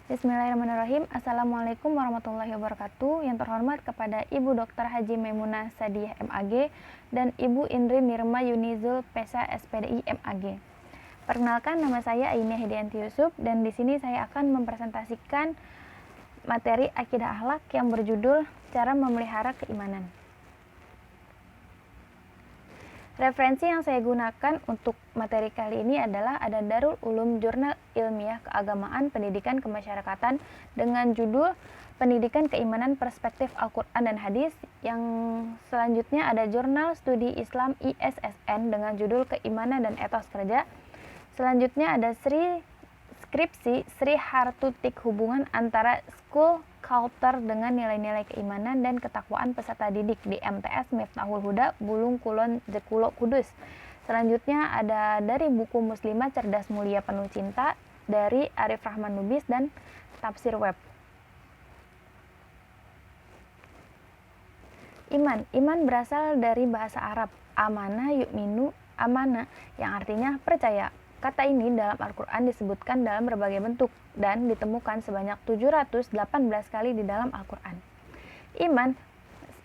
Bismillahirrahmanirrahim. Assalamualaikum warahmatullahi wabarakatuh. Yang terhormat kepada Ibu Dr. Haji Maimunah Sadiah MAG dan Ibu Indri Nirma Yunizul Pesa SPDI MAG. Perkenalkan, nama saya Ainia Hidayanti Yusuf dan di sini saya akan mempresentasikan materi akidah akhlak yang berjudul Cara Memelihara Keimanan. Referensi yang saya gunakan untuk materi kali ini adalah ada Darul Ulum Jurnal Ilmiah Keagamaan Pendidikan Kemasyarakatan dengan judul Pendidikan Keimanan Perspektif Al-Quran dan Hadis. Yang selanjutnya ada Jurnal Studi Islam ISSN dengan judul Keimanan dan Etos Kerja. Selanjutnya ada Skripsi Sri Hartutik Hubungan Antara School Culture dengan nilai-nilai keimanan dan ketakwaan peserta didik di MTS Miftahul Huda, Bulung Kulon, Jekulo, Kudus. Selanjutnya ada dari buku Muslimah Cerdas Mulia Penuh Cinta dari Arif Rahman Lubis dan Tafsir Web. Iman berasal dari bahasa Arab amana yu'minu, amana, yang artinya percaya. Kata ini dalam Al-Quran disebutkan dalam berbagai bentuk dan ditemukan sebanyak 718 kali di dalam Al-Quran. Iman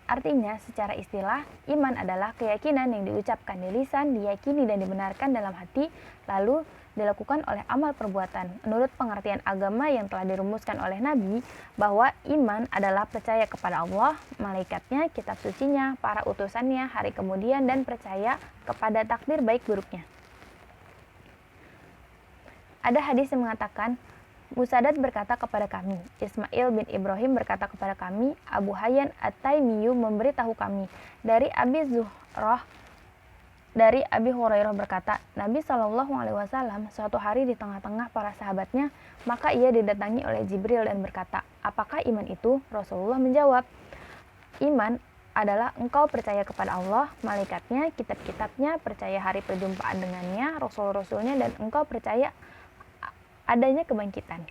artinya secara istilah, iman adalah keyakinan yang diucapkan di lisan, diyakini dan dibenarkan dalam hati, lalu dilakukan oleh amal perbuatan. Menurut pengertian agama yang telah dirumuskan oleh Nabi, bahwa iman adalah percaya kepada Allah, malaikatnya, kitab sucinya, para utusannya, hari kemudian, dan percaya kepada takdir baik buruknya. Ada hadis yang mengatakan, Musaddad berkata kepada kami, Ismail bin Ibrahim berkata kepada kami, Abu Hayyan At-Taimiyu memberitahu kami, dari Abi Zuhrah, dari Abi Hurairah berkata, Nabi SAW suatu hari di tengah-tengah para sahabatnya, maka ia didatangi oleh Jibril dan berkata, apakah iman itu? Rasulullah menjawab, iman adalah engkau percaya kepada Allah, malaikatnya, kitab-kitabnya, percaya hari perjumpaan dengannya, rasul-rasulnya, dan engkau percaya adanya kebangkitan.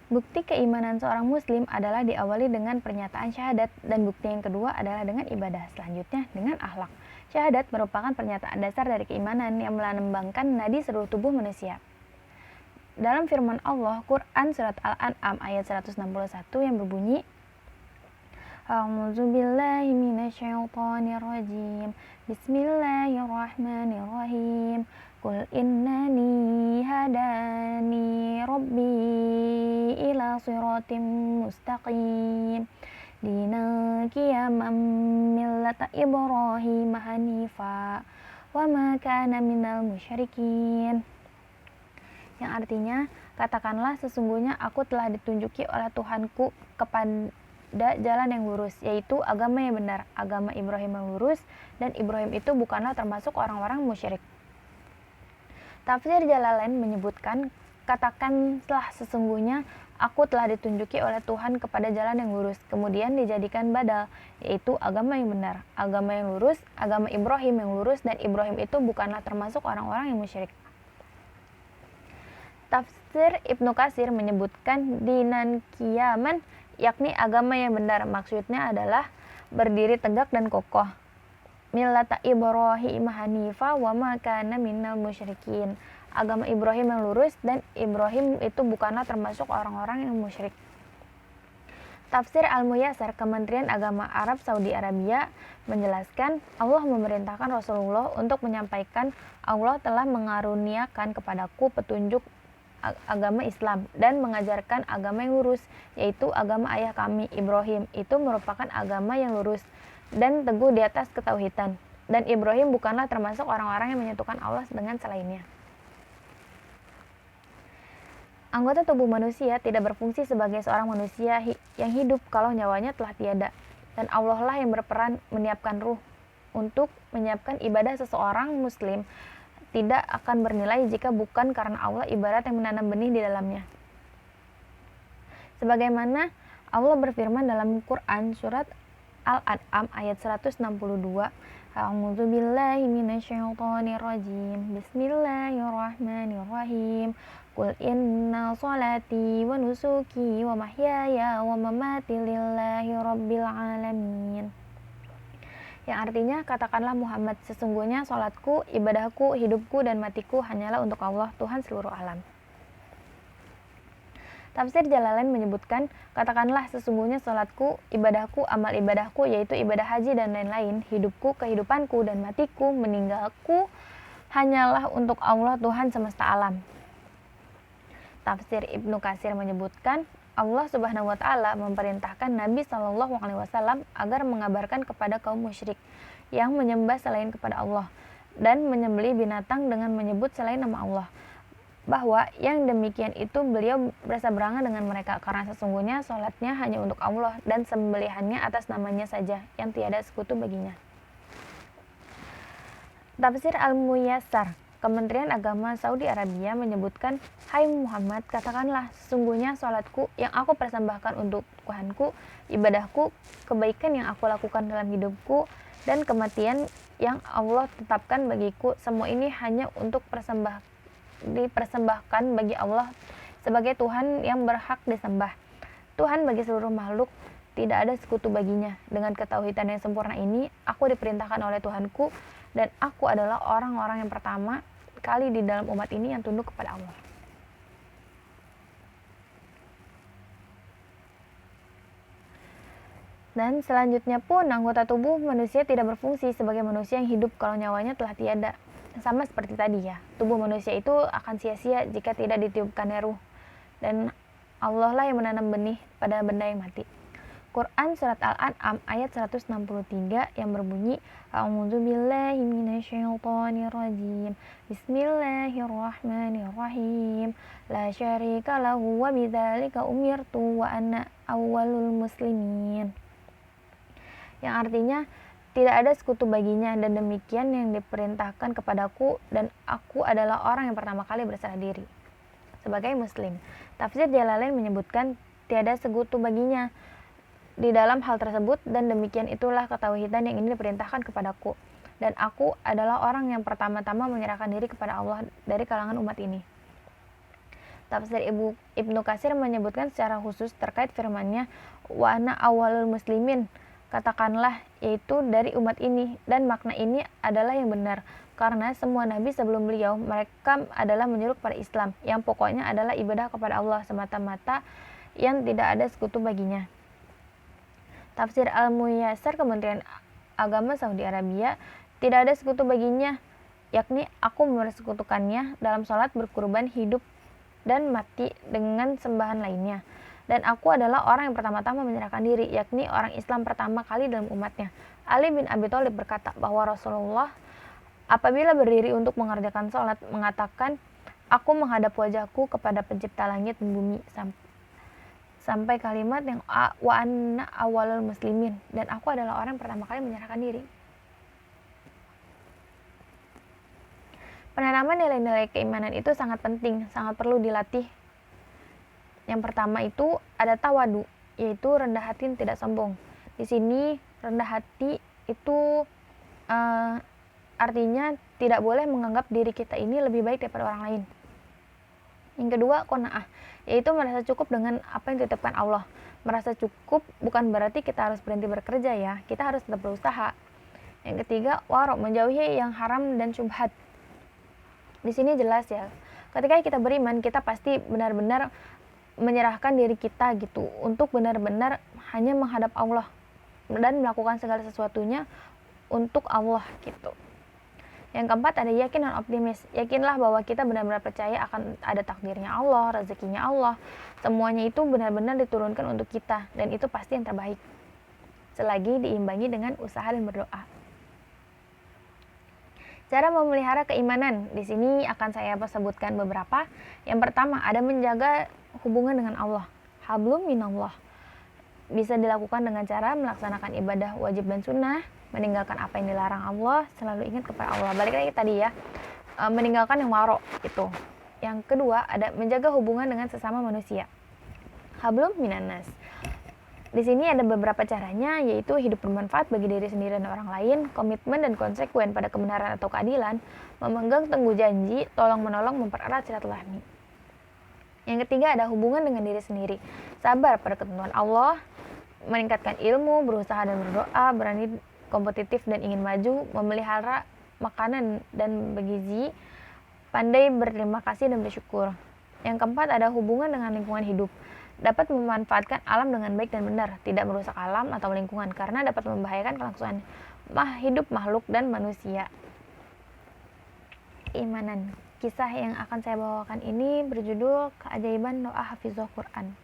Bukti keimanan seorang muslim adalah diawali dengan pernyataan syahadat, dan bukti yang kedua adalah dengan ibadah, selanjutnya dengan akhlak. Syahadat merupakan pernyataan dasar dari keimanan yang melambangkan nadi seluruh tubuh manusia. Dalam firman Allah, Quran Surat Al-An'am ayat 161 yang berbunyi, A'udzubillahi minasyaitonirrajim. Bismillahirrahmanirrahim. Qul innani hadani rabbi ila siratim mustaqim. Dinan qiyaman millata Ibrahim hanifa wa ma kana minal musyrikin. Yang artinya, katakanlah sesungguhnya aku telah ditunjuki oleh Tuhanku kepada jalan yang lurus, yaitu agama yang benar, agama Ibrahim yang lurus, dan Ibrahim itu bukanlah termasuk orang-orang musyrik. Tafsir Jalalain menyebutkan, katakanlah sesungguhnya aku telah ditunjuki oleh Tuhan kepada jalan yang lurus, kemudian dijadikan badal, yaitu agama yang benar, agama yang lurus, agama Ibrahim yang lurus, dan Ibrahim itu bukanlah termasuk orang-orang yang musyrik. Tafsir Ibnu Katsir menyebutkan dinan qiyaman, yakni agama yang benar, maksudnya adalah berdiri tegak dan kokoh. Millata Ibrahim hanifa wa ma kana minal musyrikin. Agama Ibrahim yang lurus, dan Ibrahim itu bukanlah termasuk orang-orang yang musyrik. Tafsir Al-Muyassar Kementerian Agama Arab Saudi Arabia menjelaskan, Allah memerintahkan Rasulullah untuk menyampaikan, Allah telah mengaruniakan kepadaku petunjuk agama Islam dan mengajarkan agama yang lurus, yaitu agama ayah kami Ibrahim. Itu merupakan agama yang lurus dan teguh di atas ketauhidan, dan Ibrahim bukanlah termasuk orang-orang yang menyatukan Allah dengan selainnya. Anggota tubuh manusia tidak berfungsi sebagai seorang manusia yang hidup kalau nyawanya telah tiada, dan Allah lah yang berperan menyiapkan ruh. Untuk menyiapkan ibadah seseorang muslim tidak akan bernilai jika bukan karena Allah ibarat yang menanam benih di dalamnya. Sebagaimana Allah berfirman dalam Quran Surat Al-An'am ayat 162, A'udzubillahi minasyaitonirrajim. Bismillahirrahmanirrahim. Qul inna salati wa nusuki wa mahyaya wa mamati lillahi rabbil alamin. Yang artinya, katakanlah Muhammad, sesungguhnya salatku, ibadahku, hidupku dan matiku hanyalah untuk Allah, Tuhan seluruh alam. Tafsir Jalalain menyebutkan, katakanlah sesungguhnya salatku, ibadahku, amal ibadahku yaitu ibadah haji dan lain-lain, hidupku, kehidupanku, dan matiku, meninggalku, hanyalah untuk Allah Tuhan semesta alam. Tafsir Ibnu Katsir menyebutkan, Allah Subhanahu wa taala memerintahkan Nabi Shallallahu alaihi wasallam agar mengabarkan kepada kaum musyrik yang menyembah selain kepada Allah dan menyembelih binatang dengan menyebut selain nama Allah, bahwa yang demikian itu beliau berseberangan dengan mereka karena sesungguhnya sholatnya hanya untuk Allah dan sembelihannya atas namanya saja yang tiada sekutu baginya. Tafsir Al-Muyassar, Kementerian Agama Saudi Arabia menyebutkan, hai Muhammad, katakanlah sesungguhnya sholatku yang aku persembahkan untuk Tuhanku, ibadahku, kebaikan yang aku lakukan dalam hidupku, dan kematian yang Allah tetapkan bagiku, semua ini hanya untuk dipersembahkan bagi Allah sebagai Tuhan yang berhak disembah, Tuhan bagi seluruh makhluk, tidak ada sekutu baginya. Dengan ketauhidan yang sempurna ini, aku diperintahkan oleh Tuhanku dan aku adalah orang-orang yang pertama kali di dalam umat ini yang tunduk kepada Allah. Dan selanjutnya pun anggota tubuh manusia tidak berfungsi sebagai manusia yang hidup kalau nyawanya telah tiada. Sama seperti tadi ya, tubuh manusia itu akan sia-sia jika tidak ditiupkannya ruh. Dan Allah lah yang menanam benih pada benda yang mati. Quran Surat Al-An'am ayat 163 yang berbunyi, A'udzubillahi minasyaitonirrajim, Bismillahirrahmanirrahim, La syarika lahu wa bidzalika umirtu wa ana awwalul muslimin. Yang artinya, tidak ada sekutu baginya dan demikian yang diperintahkan kepadaku dan aku adalah orang yang pertama kali berserah diri sebagai muslim. Tafsir Jalalain menyebutkan tiada sekutu baginya di dalam hal tersebut dan demikian itulah ketauhidan yang ini diperintahkan kepadaku dan aku adalah orang yang pertama-tama menyerahkan diri kepada Allah dari kalangan umat ini. Tafsir Ibnu Katsir menyebutkan secara khusus terkait firman-Nya, wa ana awwalul muslimin, katakanlah, yaitu dari umat ini, dan makna ini adalah yang benar karena semua nabi sebelum beliau mereka adalah menyeru kepada Islam yang pokoknya adalah ibadah kepada Allah semata-mata yang tidak ada sekutu baginya. Tafsir Al-Muyassar, Kementerian Agama Saudi Arabia, tidak ada sekutu baginya, yakni aku mempersekutukannya dalam sholat, berkurban, hidup dan mati dengan sembahan lainnya. Dan aku adalah orang yang pertama-tama menyerahkan diri, yakni orang Islam pertama kali dalam umatnya. Ali bin Abi Thalib berkata bahwa Rasulullah apabila berdiri untuk mengerjakan sholat mengatakan, aku menghadap wajahku kepada pencipta langit dan bumi, sampai kalimat yang wa anna awwalul muslimin, dan aku adalah orang yang pertama kali menyerahkan diri. Penanaman nilai-nilai keimanan itu sangat penting, sangat perlu dilatih. Yang pertama itu ada tawadu, yaitu rendah hati yang tidak sombong. Di sini rendah hati itu artinya tidak boleh menganggap diri kita ini lebih baik daripada orang lain. Yang kedua, qanaah, yaitu merasa cukup dengan apa yang ditetapkan Allah. Merasa cukup bukan berarti kita harus berhenti bekerja ya, kita harus tetap berusaha. Yang ketiga, waro, menjauhi yang haram dan syubhat. Di sini jelas ya, ketika kita beriman, kita pasti benar-benar menyerahkan diri kita gitu untuk benar-benar hanya menghadap Allah dan melakukan segala sesuatunya untuk Allah gitu. Yang keempat ada yakin dan optimis. Yakinlah bahwa kita benar-benar percaya akan ada takdirnya Allah, rezekinya Allah. Semuanya itu benar-benar diturunkan untuk kita dan itu pasti yang terbaik. Selagi diimbangi dengan usaha dan berdoa. Cara memelihara keimanan, di sini akan saya sebutkan beberapa. Yang pertama, ada menjaga hubungan dengan Allah. Hablum minallah. Bisa dilakukan dengan cara melaksanakan ibadah wajib dan sunnah, meninggalkan apa yang dilarang Allah, selalu ingat kepada Allah. Balik lagi tadi ya, meninggalkan yang waro itu. Yang kedua, ada menjaga hubungan dengan sesama manusia. Hablum minannas. Di sini ada beberapa caranya, yaitu hidup bermanfaat bagi diri sendiri dan orang lain, komitmen dan konsekuen pada kebenaran atau keadilan, memegang teguh janji, tolong-menolong, mempererat silaturahmi. Yang ketiga ada hubungan dengan diri sendiri, sabar pada ketentuan Allah, meningkatkan ilmu, berusaha dan berdoa, berani kompetitif dan ingin maju, memelihara makanan dan bergizi, pandai berterima kasih dan bersyukur. Yang keempat, ada hubungan dengan lingkungan hidup. Dapat memanfaatkan alam dengan baik dan benar, tidak merusak alam atau lingkungan karena dapat membahayakan kelangsungan hidup makhluk dan manusia. Keimanan. Kisah yang akan saya bawakan ini berjudul Keajaiban Doa Hafizul Quran.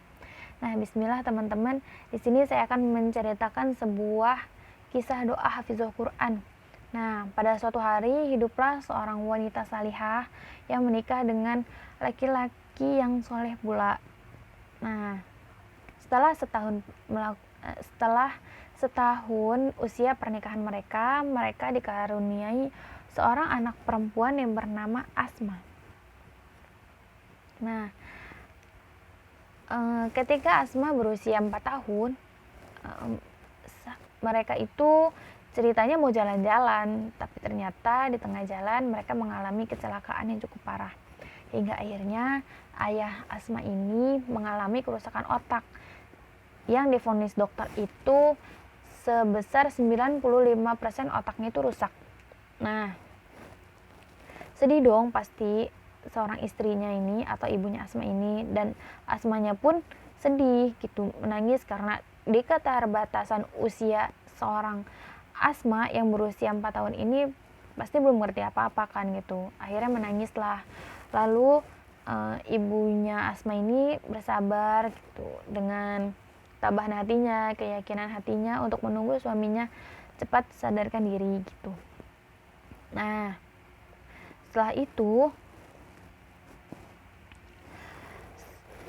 Nah, bismillah teman-teman, di sini saya akan menceritakan sebuah kisah doa Hafizul Quran. Nah, pada suatu hari hiduplah seorang wanita salihah yang menikah dengan laki-laki yang soleh pula. Nah, setelah setahun usia pernikahan mereka dikaruniai seorang anak perempuan yang bernama Asma. Nah, ketika Asma berusia 4 tahun, mereka itu ceritanya mau jalan-jalan, tapi ternyata di tengah jalan mereka mengalami kecelakaan yang cukup parah. Hingga akhirnya ayah Asma ini mengalami kerusakan otak yang divonis dokter itu sebesar 95% otaknya itu rusak. Nah, sedih dong pasti seorang istrinya ini atau ibunya Asma ini, dan Asmanya pun sedih gitu, menangis karena di keterbatasan usia seorang Asma yang berusia 4 tahun ini pasti belum ngerti apa-apa kan gitu. Akhirnya menangislah. Lalu ibunya Asma ini bersabar gitu dengan tabahan hatinya, keyakinan hatinya untuk menunggu suaminya cepat sadarkan diri gitu. Nah, setelah itu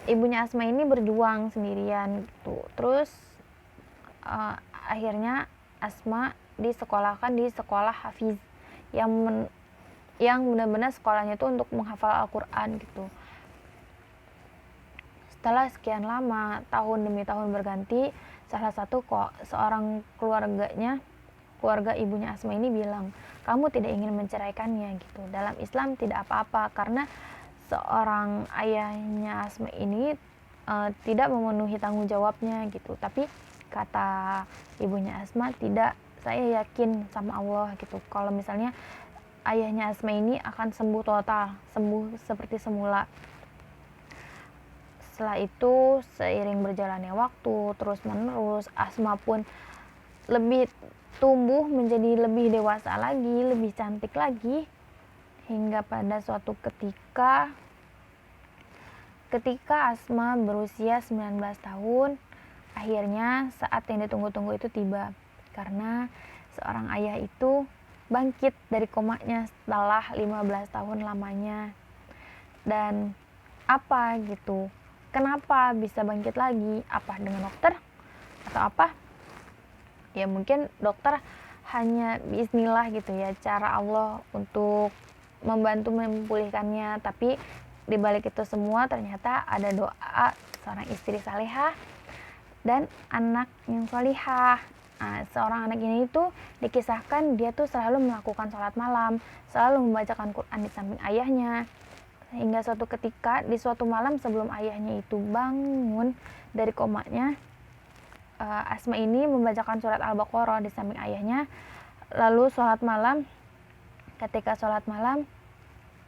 ibunya Asma ini berjuang sendirian gitu. Terus akhirnya Asma disekolahkan di sekolah hafiz yang benar-benar sekolahnya itu untuk menghafal Al-Quran gitu. Setelah sekian lama, tahun demi tahun berganti, salah satu seorang keluarga ibunya Asma ini bilang, kamu tidak ingin menceraikannya gitu. Dalam Islam tidak apa-apa karena seorang ayahnya Asma ini tidak memenuhi tanggung jawabnya gitu. Tapi kata ibunya Asma, tidak, saya yakin sama Allah gitu, kalau misalnya ayahnya Asma ini akan sembuh total, sembuh seperti semula. Setelah itu seiring berjalannya waktu terus menerus, Asma pun lebih tumbuh menjadi lebih dewasa lagi, lebih cantik lagi, hingga pada suatu ketika Asma berusia 19 tahun, akhirnya saat yang ditunggu-tunggu itu tiba, karena seorang ayah itu bangkit dari komanya setelah 15 tahun lamanya. Dan apa gitu, kenapa bisa bangkit lagi? Apa dengan dokter atau apa? Ya mungkin dokter hanya bismillah gitu ya, cara Allah untuk membantu memulihkannya. Tapi di balik itu semua ternyata ada doa seorang istri salihah dan anak yang salihah. Nah, seorang anak ini itu dikisahkan dia tuh selalu melakukan sholat malam, selalu membacakan Quran di samping ayahnya. Hingga suatu ketika di suatu malam sebelum ayahnya itu bangun dari komanya, Asma ini membacakan surat Al-Baqarah di samping ayahnya. Lalu sholat malam, ketika sholat malam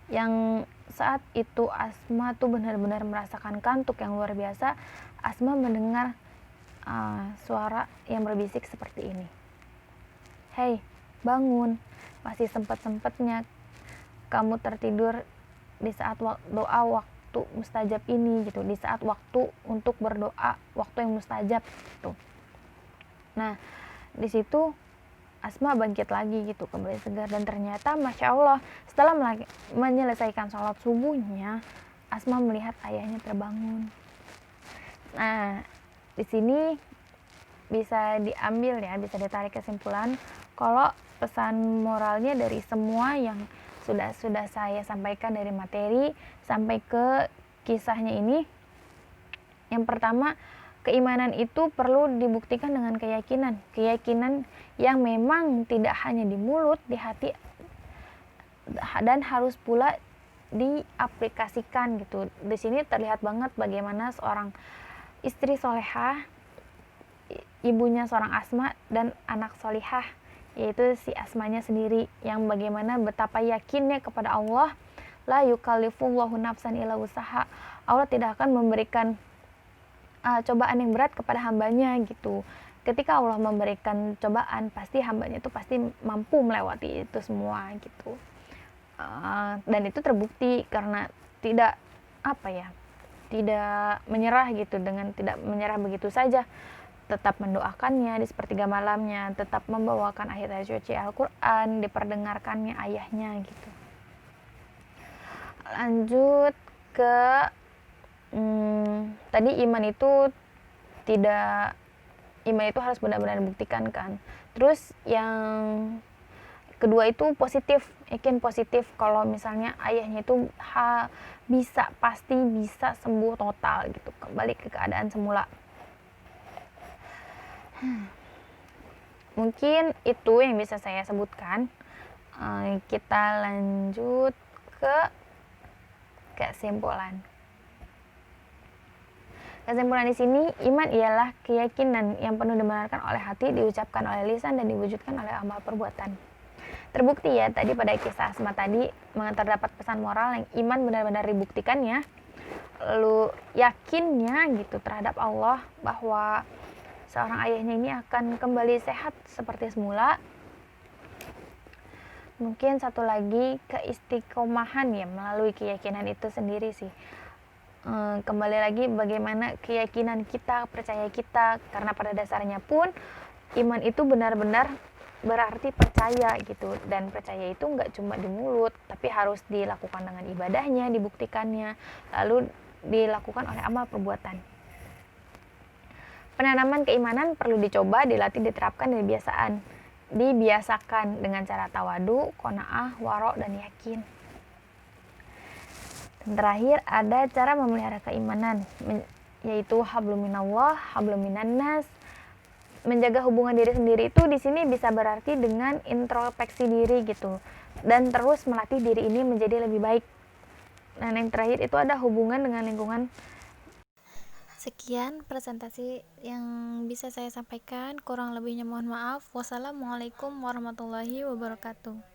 yang saat itu Asma tuh benar-benar merasakan kantuk yang luar biasa, Asma mendengar suara yang berbisik seperti ini. Hei, bangun, masih sempat-sempatnya kamu tertidur di saat doa waktu mustajab ini gitu, di saat waktu untuk berdoa, waktu yang mustajab gitu. Nah, di situ Asma bangkit lagi gitu, kembali segar, dan ternyata Masya Allah setelah menyelesaikan sholat subuhnya, Asma melihat ayahnya terbangun. Nah, di sini bisa diambil ya, bisa ditarik kesimpulan kalau pesan moralnya dari semua yang sudah saya sampaikan dari materi sampai ke kisahnya ini. Yang pertama, keimanan itu perlu dibuktikan dengan keyakinan yang memang tidak hanya di mulut, di hati, dan harus pula diaplikasikan gitu. Di sini terlihat banget bagaimana seorang istri solehah, ibunya seorang Asma, dan anak solihah, yaitu si Asmanya sendiri, yang bagaimana betapa yakinnya kepada Allah. La yukallifullahu nafsan illa usaha. Allah tidak akan memberikan cobaan yang berat kepada hambanya gitu. Ketika Allah memberikan cobaan, pasti hambanya itu pasti mampu melewati itu semua gitu. Dan itu terbukti karena tidak tidak menyerah gitu, dengan tidak menyerah begitu saja, tetap mendoakannya di sepertiga malamnya, tetap membawakan ayat-ayat suci Al-Quran, diperdengarkannya ayahnya gitu. Lanjut ke tadi iman itu harus benar-benar dibuktikan kan. Terus yang kedua itu positif, yakin positif kalau misalnya ayahnya itu pasti bisa sembuh total gitu, kembali ke keadaan semula. Mungkin itu yang bisa saya sebutkan. Kita lanjut ke kesimpulan. Kesimpulan di sini, iman ialah keyakinan yang penuh dibenarkan oleh hati, diucapkan oleh lisan, dan diwujudkan oleh amal perbuatan. Terbukti ya tadi pada kisah Asma tadi, terdapat pesan moral yang iman benar-benar dibuktikannya. Lalu yakinnya gitu terhadap Allah bahwa seorang ayahnya ini akan kembali sehat seperti semula. Mungkin satu lagi keistiqomahan ya melalui keyakinan itu sendiri sih. Kembali lagi bagaimana keyakinan kita, percaya kita, karena pada dasarnya pun iman itu benar-benar berarti percaya gitu, dan percaya itu nggak cuma di mulut tapi harus dilakukan dengan ibadahnya, dibuktikannya, lalu dilakukan oleh amal perbuatan. Penanaman keimanan perlu dicoba, dilatih, diterapkan, dan dibiasakan dengan cara tawadu, qanaah, waro, dan yakin. Dan terakhir ada cara memelihara keimanan, yaitu hablum minallah, hablum minannas. Menjaga hubungan diri sendiri itu di sini bisa berarti dengan introspeksi diri gitu, dan terus melatih diri ini menjadi lebih baik. Dan yang terakhir itu ada hubungan dengan lingkungan. Sekian presentasi yang bisa saya sampaikan, kurang lebihnya mohon maaf. Wassalamualaikum warahmatullahi wabarakatuh.